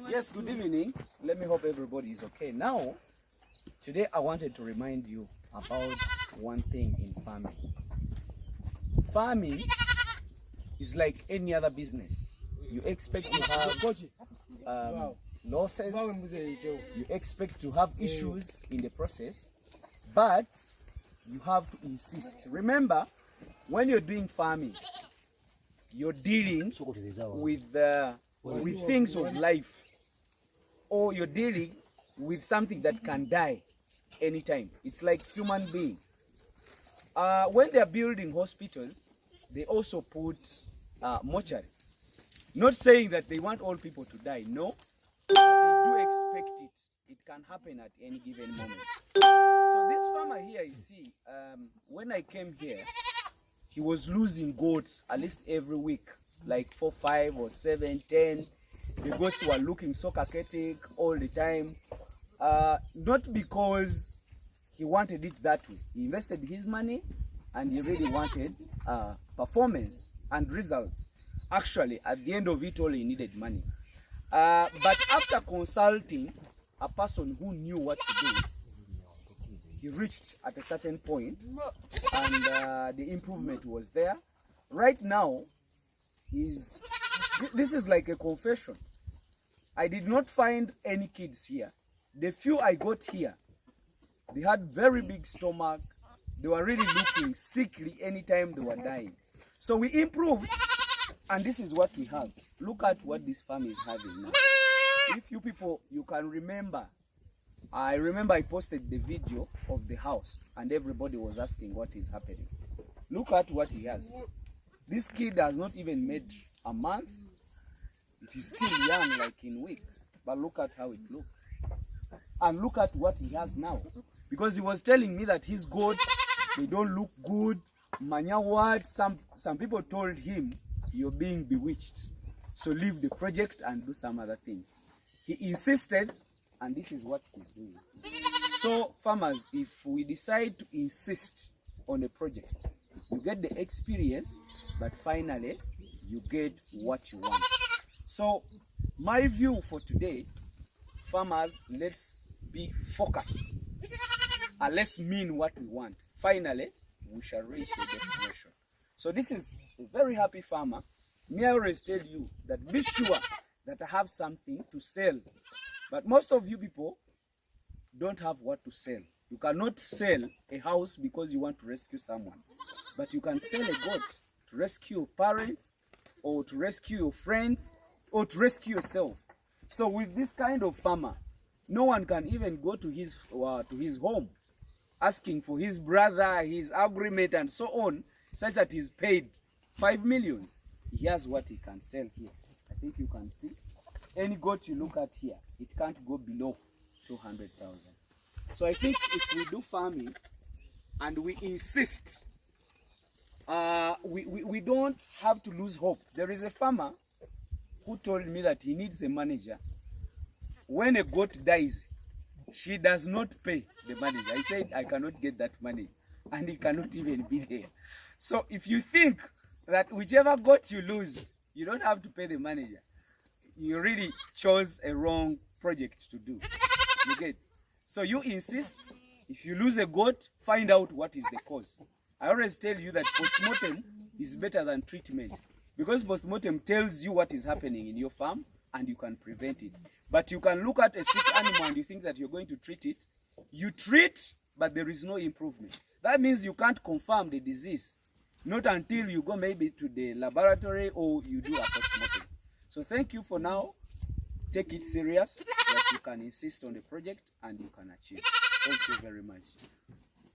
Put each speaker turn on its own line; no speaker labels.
Yes, good evening. Let me hope everybody is okay. Now, today I wanted to remind you about one thing in farming. Farming is like any other business. You expect to have losses, you expect to have issues in the process, but you have to insist. Remember, when you're doing farming, you're dealing with things of life, or you're dealing with something that can die anytime. It's like human being. When they're building hospitals, they also put mortuary. Not saying that they want all people to die, no, but they do expect it. It can happen at any given moment. So this farmer here, you see, when I came here, he was losing goats at least every week, like 4, 5 or 7, 10. The goats were looking so pathetic all the time. Not because he wanted it that way. He invested his money and he really wanted performance and results. Actually, at the end of it all, he needed money. But after consulting a person who knew what to do, he reached at a certain point and the improvement was there. Right now, this is like a confession. I did not find any kids here. The few I got here, they had very big stomach. They were really looking sickly anytime they were dying. So we improved, and this is what we have. Look at what this farm is having now. If you people, you can remember, I remember I posted the video of the house and everybody was asking what is happening. Look at what he has. This kid has not even made a month. It is still young, like in weeks. But look at how it looks. And look at what he has now. Because he was telling me that his goats, they don't look good. Manya what? Some people told him, you're being bewitched. So leave the project and do some other things. He insisted, and this is what he's doing. So farmers, if we decide to insist on a project, you get the experience, but finally you get what you want. So my view for today, farmers, let's be focused and let's mean what we want. Finally, we shall reach the destination. So this is a very happy farmer. Me, I always tell you that be sure that I have something to sell. But most of you people don't have what to sell. You cannot sell a house because you want to rescue someone. But you can sell a goat to rescue your parents, or to rescue your friends, or to rescue yourself. So with this kind of farmer, no one can even go to his home asking for his brother, his agreement and so on, such that he's paid 5 million. He has what he can sell here. I think you can see. Any goat you look at here, it can't go below 200,000. So I think if we do farming and we insist, we don't have to lose hope. There is a farmer who told me that he needs a manager. When a goat dies, she does not pay the manager. I said, I cannot get that money, and he cannot even be there. So if you think that whichever goat you lose, you don't have to pay the manager, you really chose a wrong project to do. You get? So you insist, if you lose a goat, find out what is the cause. I always tell you that postmortem is better than treatment, because postmortem tells you what is happening in your farm and you can prevent it. But you can look at a sick animal and you think that you're going to treat it. You treat, but there is no improvement. That means you can't confirm the disease, not until you go maybe to the laboratory or you do a postmortem. So thank you for now. Take it serious, that you can insist on the project and you can achieve. Thank you very much.